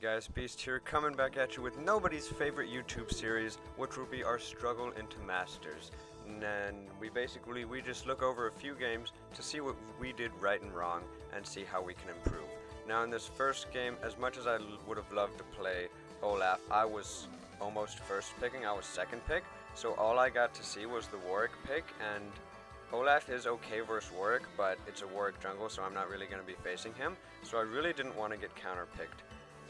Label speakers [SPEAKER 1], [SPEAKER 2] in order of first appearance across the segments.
[SPEAKER 1] guys, Beast here, coming back at you with nobody's favorite YouTube series, which will be our struggle into Masters. And we just look over a few games to see what we did right and wrong and see how we can improve. Now in this first game, as much as I would have loved to play Olaf, I was almost first picking, I was second pick, so all I got to see was the Warwick pick, and Olaf is okay versus Warwick, but it's a Warwick jungle, so I'm not really going to be facing him, so I really didn't want to get counter-picked.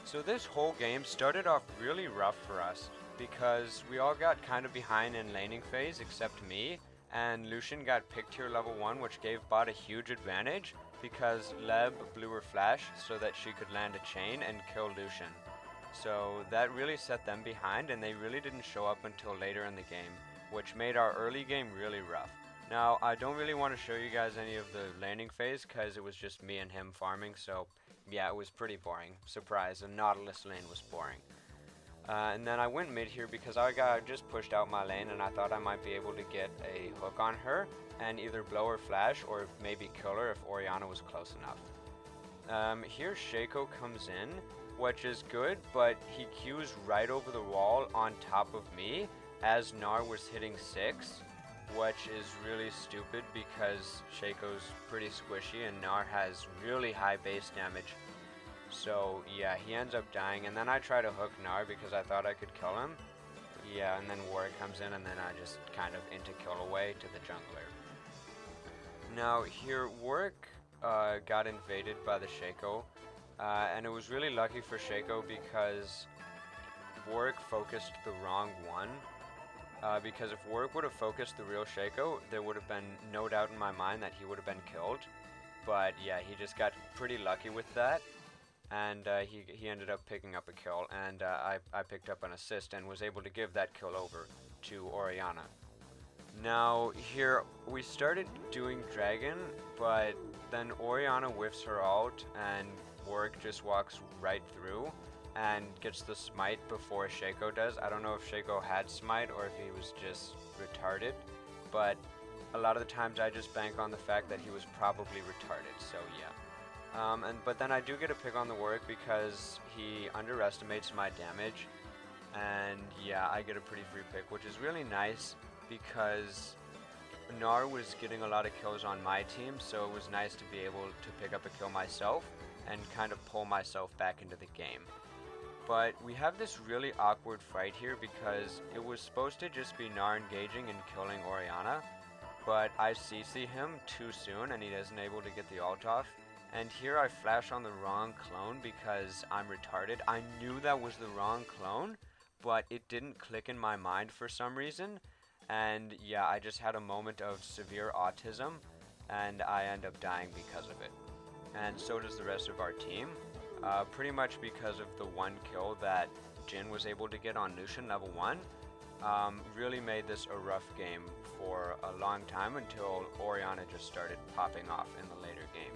[SPEAKER 1] So this whole game started off really rough for us, because we all got kind of behind in laning phase, except me, and Lucian got picked here level 1, which gave bot a huge advantage, because Leb blew her flash so that she could land a chain and kill Lucian. So that really set them behind, and they really didn't show up until later in the game, which made our early game really rough. Now, I don't really want to show you guys any of the laning phase, because it was just me and him farming, so yeah, it was pretty boring. Surprise, the Nautilus lane was boring. And then I went mid here because I just pushed out my lane, and I thought I might be able to get a hook on her, and either blow her flash, or maybe kill her if Orianna was close enough. Here Shaco comes in, which is good, but he Qs right over the wall on top of me, as Gnar was hitting 6. Which is really stupid because Shaco's pretty squishy and Gnar has really high base damage. So yeah, he ends up dying, and then I try to hook Gnar because I thought I could kill him. Yeah, and then Warwick comes in, and then I just kind of into kill away to the jungler. Now here, Warwick got invaded by the Shaco, and it was really lucky for Shaco because Warwick focused the wrong one. Because if Warwick would have focused the real Shaco, there would have been no doubt in my mind that he would have been killed. But yeah, he just got pretty lucky with that, and he ended up picking up a kill, and I picked up an assist and was able to give that kill over to Orianna. Now here, we started doing Dragon, but then Orianna whiffs her ult, and Warwick just walks right through and gets the smite before Shaco does. I don't know if Shaco had smite or if he was just retarded, but a lot of the times I just bank on the fact that he was probably retarded, so yeah. But then I do get a pick on the Warwick because he underestimates my damage, and yeah, I get a pretty free pick, which is really nice because Gnar was getting a lot of kills on my team, so it was nice to be able to pick up a kill myself and kind of pull myself back into the game. But we have this really awkward fight here because it was supposed to just be Gnar engaging and killing Orianna, but I CC him too soon and he isn't able to get the ult off. And here I flash on the wrong clone because I'm retarded. I knew that was the wrong clone, but it didn't click in my mind for some reason. And yeah, I just had a moment of severe autism, and I end up dying because of it. And so does the rest of our team. Pretty much because of the one kill that Jhin was able to get on Lucian level 1, really made this a rough game for a long time until Orianna just started popping off in the later game.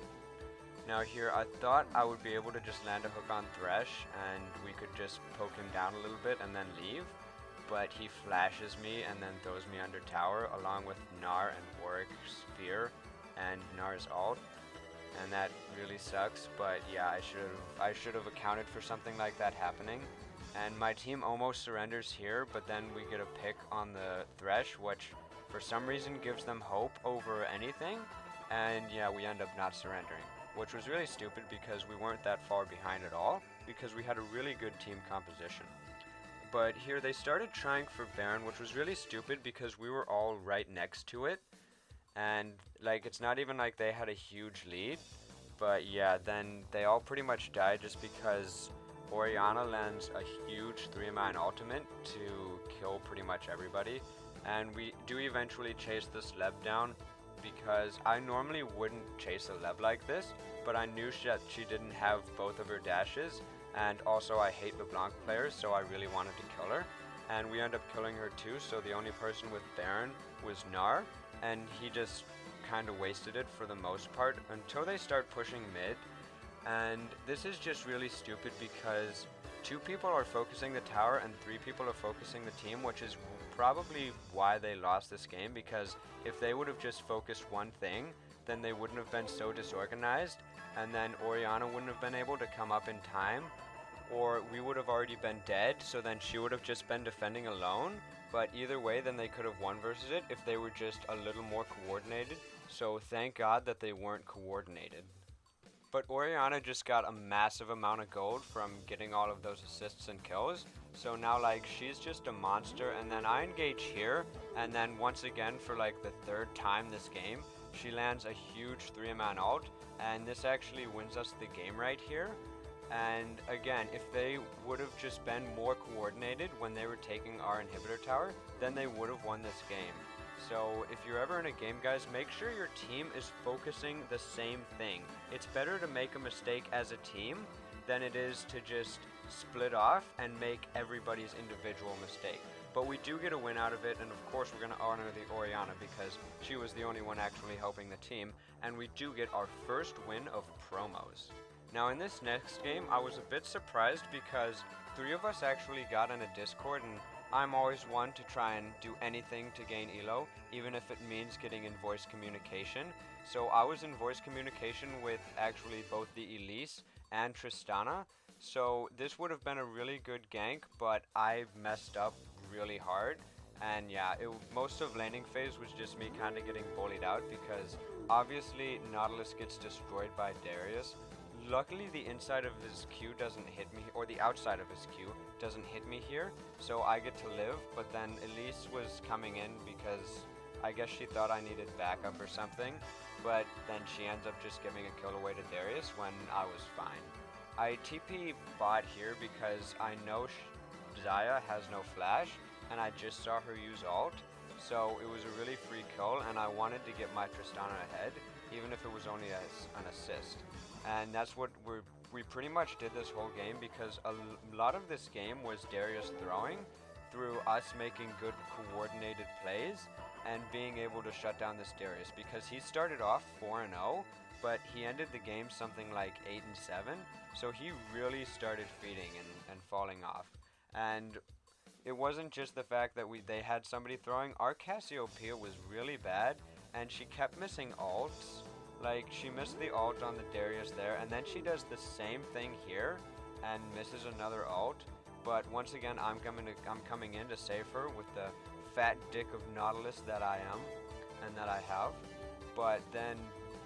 [SPEAKER 1] Now here, I thought I would be able to just land a hook on Thresh and we could just poke him down a little bit and then leave, but he flashes me and then throws me under tower along with Gnar and Warwick's Spear and Gnar's ult. And that really sucks, but yeah, I should have accounted for something like that happening. And my team almost surrenders here, but then we get a pick on the Thresh, which for some reason gives them hope over anything. And yeah, we end up not surrendering, which was really stupid because we weren't that far behind at all, because we had a really good team composition. But here they started trying for Baron, which was really stupid because we were all right next to it. And like, it's not even like they had a huge lead, but yeah, then they all pretty much died just because Orianna lands a huge 3-man ultimate to kill pretty much everybody. And we do eventually chase this Leb down because I normally wouldn't chase a Leb like this, but I knew that she didn't have both of her dashes, and also I hate LeBlanc players, so I really wanted to kill her. And we end up killing her too, so the only person with Baron was Gnar, and he just kind of wasted it for the most part until they start pushing mid. And this is just really stupid because 2 people are focusing the tower and 3 people are focusing the team, which is probably why they lost this game, because if they would have just focused one thing, then they wouldn't have been so disorganized, and then Orianna wouldn't have been able to come up in time or we would have already been dead, so then she would have just been defending alone. But either way, then they could have won versus it if they were just a little more coordinated. So thank God that they weren't coordinated. But Oriana just got a massive amount of gold from getting all of those assists and kills. So now, like, she's just a monster. And then I engage here, and then once again, for like the third time this game, she lands a huge 3-man ult, and this actually wins us the game right here. And again, if they would have just been more coordinated when they were taking our inhibitor tower, then they would have won this game. So if you're ever in a game, guys, make sure your team is focusing the same thing. It's better to make a mistake as a team than it is to just split off and make everybody's individual mistake. But we do get a win out of it, and of course we're going to honor the Oriana because she was the only one actually helping the team, and we do get our first win of promos. Now in this next game, I was a bit surprised because 3 of us actually got in a Discord, and I'm always one to try and do anything to gain elo, even if it means getting in voice communication. So I was in voice communication with actually both the Elise and Tristana. So this would have been a really good gank, but I messed up really hard. And yeah, most of laning phase was just me kind of getting bullied out because obviously Nautilus gets destroyed by Darius. Luckily, the inside of his Q doesn't hit me, or the outside of his Q doesn't hit me here, so I get to live. But then Elise was coming in because I guess she thought I needed backup or something, but then she ends up just giving a kill away to Darius when I was fine. I TP bot here because I know Xayah has no flash, and I just saw her use ult, so it was a really free kill, and I wanted to get my Tristana ahead, even if it was only as an assist. And that's what we pretty much did this whole game, because a lot of this game was Darius throwing through us making good coordinated plays and being able to shut down this Darius, because he started off 4-0, but he ended the game something like 8-7, so he really started feeding and falling off. And it wasn't just the fact that they had somebody throwing. Our Cassiopeia was really bad, and she kept missing ults. Like, she missed the ult on the Darius there, and then she does the same thing here and misses another ult. But once again, I'm coming in to save her with the fat dick of Nautilus that I am and that I have. But then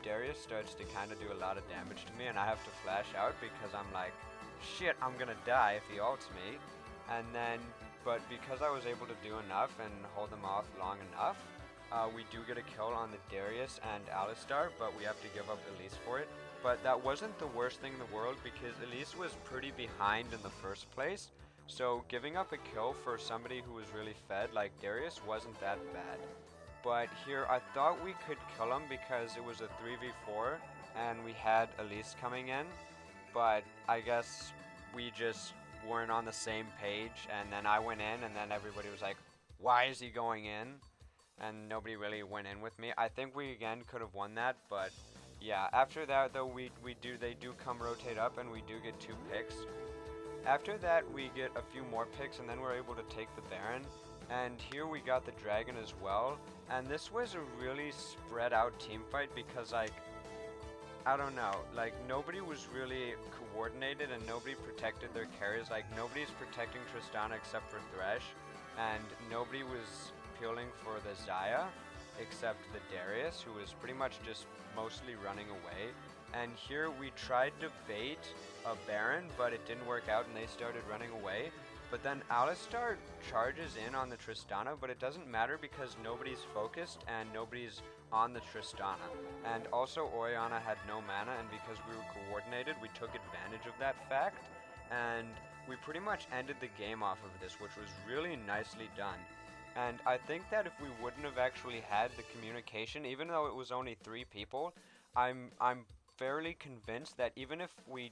[SPEAKER 1] Darius starts to kind of do a lot of damage to me, and I have to flash out because I'm like, shit, I'm gonna die if he ults me. And then, but because I was able to do enough and hold them off long enough, we do get a kill on the Darius and Alistar, but we have to give up Elise for it. But that wasn't the worst thing in the world, because Elise was pretty behind in the first place. So giving up a kill for somebody who was really fed like Darius wasn't that bad. But here I thought we could kill him because it was a 3v4 and we had Elise coming in. But I guess we just weren't on the same page, and then I went in and then everybody was like, why is he going in? And nobody really went in with me. I think we again could have won that, but yeah, after that though they do come rotate up and we do get 2 picks. After that we get a few more picks, and then we're able to take the Baron, and here we got the Dragon as well. And this was a really spread out team fight because, like, I don't know, like, nobody was really coordinated and nobody protected their carries. Like, nobody's protecting Tristana except for Thresh, and nobody was peeling for the Xayah except the Darius, who was pretty much just mostly running away. And here we tried to bait a Baron, but it didn't work out and they started running away. But then Alistar charges in on the Tristana, but it doesn't matter because nobody's focused and nobody's on the Tristana. And also Oriana had no mana, and because we were coordinated, we took advantage of that fact. And we pretty much ended the game off of this, which was really nicely done. And I think that if we wouldn't have actually had the communication, even though it was only 3 people, I'm fairly convinced that even if we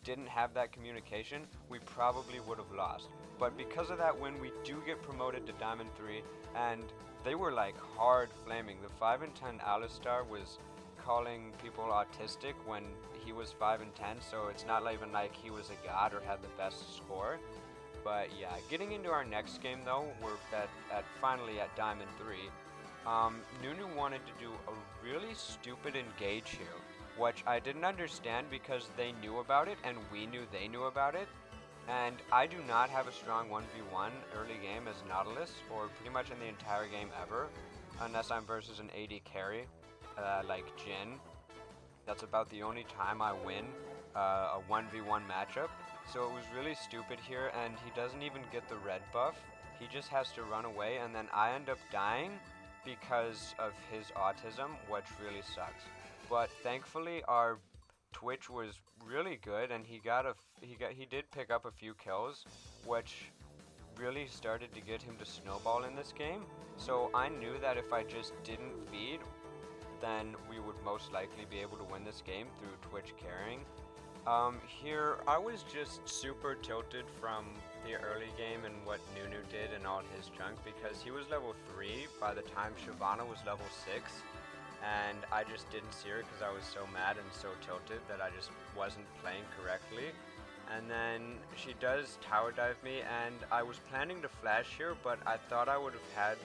[SPEAKER 1] didn't have that communication, we probably would have lost. But because of that win, we do get promoted to Diamond 3, and they were like hard flaming. The 5 and 10 Alistar was calling people autistic when he was 5 and 10, so it's not even like he was a god or had the best score. But yeah, getting into our next game though, we're finally at Diamond 3. Nunu wanted to do a really stupid engage here. which I didn't understand because they knew about it and we knew they knew about it. And I do not have a strong 1v1 early game as Nautilus, or pretty much in the entire game ever, unless I'm versus an AD carry, like Jhin. That's about the only time I win a 1v1 matchup. So it was really stupid here, and he doesn't even get the red buff. He just has to run away, and then I end up dying because of his autism, which really sucks. But thankfully, our Twitch was really good, and he did pick up a few kills, which really started to get him to snowball in this game. So I knew that if I just didn't feed, then we would most likely be able to win this game through Twitch carrying. Here, I was just super tilted from the early game and what Nunu did and all his junk, because he was level 3 by the time Shyvana was level 6, and I just didn't see her because I was so mad and so tilted that I just wasn't playing correctly. And then she does tower dive me, and I was planning to flash here, but I thought I would have had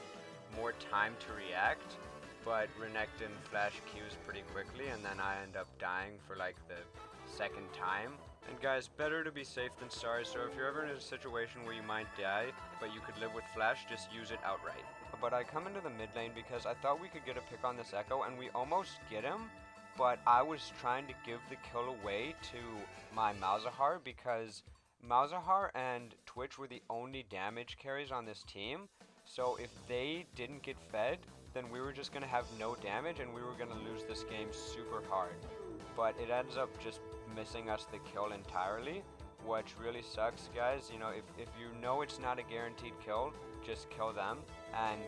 [SPEAKER 1] more time to react, but Renekton flash Qs pretty quickly, and then I end up dying for like the second time. And guys, better to be safe than sorry, so if you're ever in a situation where you might die, but you could live with flash, just use it outright. But I come into the mid lane because I thought we could get a pick on this Echo, and we almost get him, but I was trying to give the kill away to my Malzahar because Malzahar and Twitch were the only damage carries on this team, so if they didn't get fed, then we were just going to have no damage and we were going to lose this game super hard. But it ends up just missing us the kill entirely, which really sucks, guys. You know, if you know it's not a guaranteed kill, just kill them. And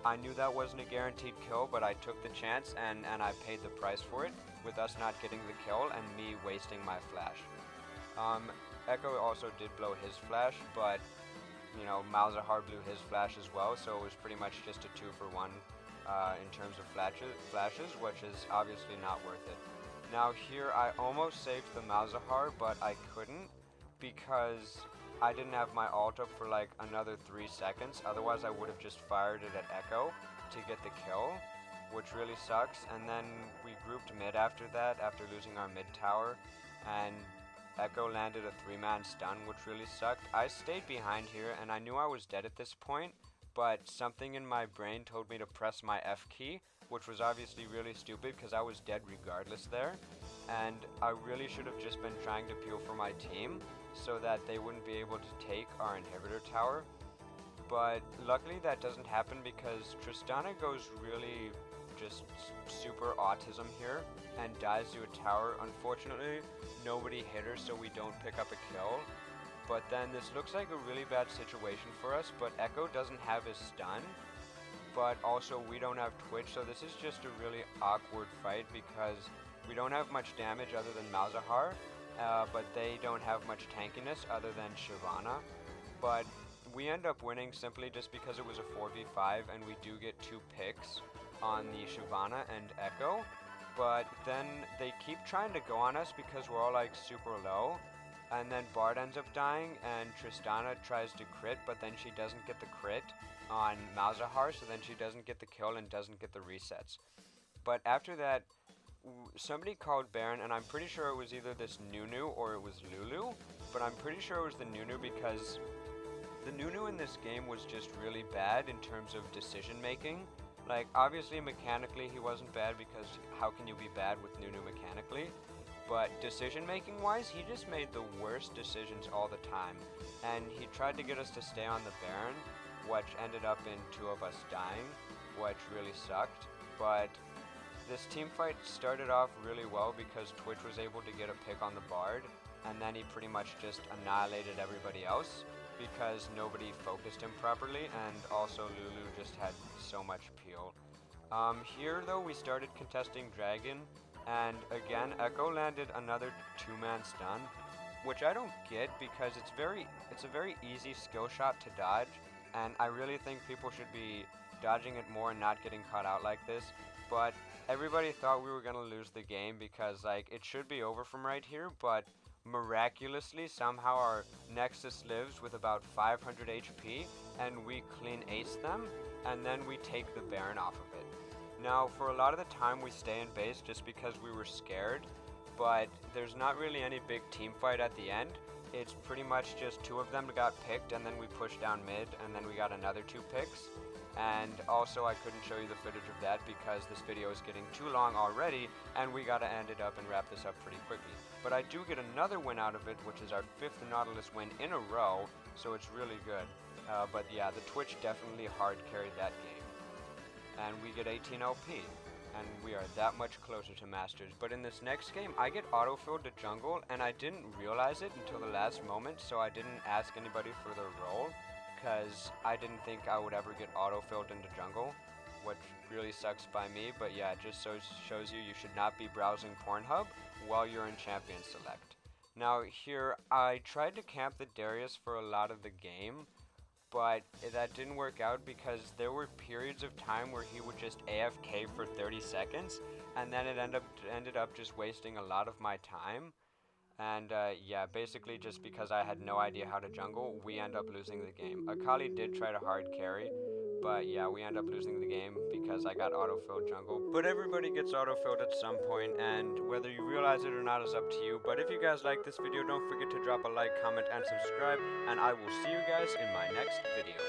[SPEAKER 1] I knew that wasn't a guaranteed kill, but I took the chance and I paid the price for it with us not getting the kill and me wasting my flash. Echo also did blow his flash, but you know, Malzahar blew his flash as well, so it was pretty much just a 2-for-1 in terms of flashes, which is obviously not worth it. Now here, I almost saved the Malzahar, but I couldn't because I didn't have my ult up for like another 3 seconds. Otherwise, I would have just fired it at Echo to get the kill, which really sucks. And then we grouped mid after that, after losing our mid tower, and Echo landed a 3-man stun, which really sucked. I stayed behind here, and I knew I was dead at this point, but something in my brain told me to press my F key, which was obviously really stupid because I was dead regardless there, and I really should have just been trying to peel for my team so that they wouldn't be able to take our inhibitor tower. But luckily that doesn't happen because Tristana goes really just super autism here and dies to a tower. Unfortunately, nobody hit her, so we don't pick up a kill. But then this looks like a really bad situation for us, but Echo doesn't have his stun, but also we don't have Twitch, so this is just a really awkward fight because we don't have much damage other than Malzahar, but they don't have much tankiness other than Shyvana. But we end up winning simply just because it was a 4v5 and we do get 2 picks on the Shyvana and Echo, but then they keep trying to go on us because we're all like super low, and then Bard ends up dying and Tristana tries to crit, but then she doesn't get the crit on Malzahar, so then she doesn't get the kill and doesn't get the resets. But after that, somebody called Baron, and I'm pretty sure it was either this Nunu or it was Lulu, but I'm pretty sure it was the Nunu because the Nunu in this game was just really bad in terms of decision making. Like, obviously mechanically he wasn't bad because how can you be bad with Nunu mechanically? But decision making wise, he just made the worst decisions all the time. And he tried to get us to stay on the Baron, which ended up in 2 of us dying, which really sucked. But this team fight started off really well because Twitch was able to get a pick on the Bard, and then he pretty much just annihilated everybody else because nobody focused him properly, and also Lulu just had so much peel. Here though, we started contesting Dragon, and again Echo landed another 2-man stun, which I don't get because it's a very easy skill shot to dodge, and I really think people should be dodging it more and not getting caught out like this. But everybody thought we were gonna lose the game because like it should be over from right here, but miraculously somehow our Nexus lives with about 500 HP and we clean ace them, and then we take the Baron off of it. Now, for a lot of the time we stay in base just because we were scared, but there's not really any big team fight at the end. It's pretty much just 2 of them got picked, and then we pushed down mid, and then we got another 2 picks. And also I couldn't show you the footage of that because this video is getting too long already, and we gotta end it up and wrap this up pretty quickly. But I do get another win out of it, which is our 5th Nautilus win in a row, so it's really good. But yeah, the Twitch definitely hard carried that game. And we get 18 LP, and we are that much closer to Masters. But in this next game, I get auto-filled to jungle, and I didn't realize it until the last moment, so I didn't ask anybody for their role, because I didn't think I would ever get auto-filled into jungle, which really sucks by me. But yeah, it just shows you should not be browsing Pornhub while you're in Champion Select. Now here, I tried to camp the Darius for a lot of the game, but that didn't work out because there were periods of time where he would just AFK for 30 seconds, and then it ended up just wasting a lot of my time. And yeah, basically just because I had no idea how to jungle, we end up losing the game. Akali did try to hard carry, but yeah, we end up losing the game because I got auto-filled jungle. But everybody gets auto-filled at some point, and whether you realize it or not is up to you. But if you guys like this video, don't forget to drop a like, comment, and subscribe, and I will see you guys in my next video.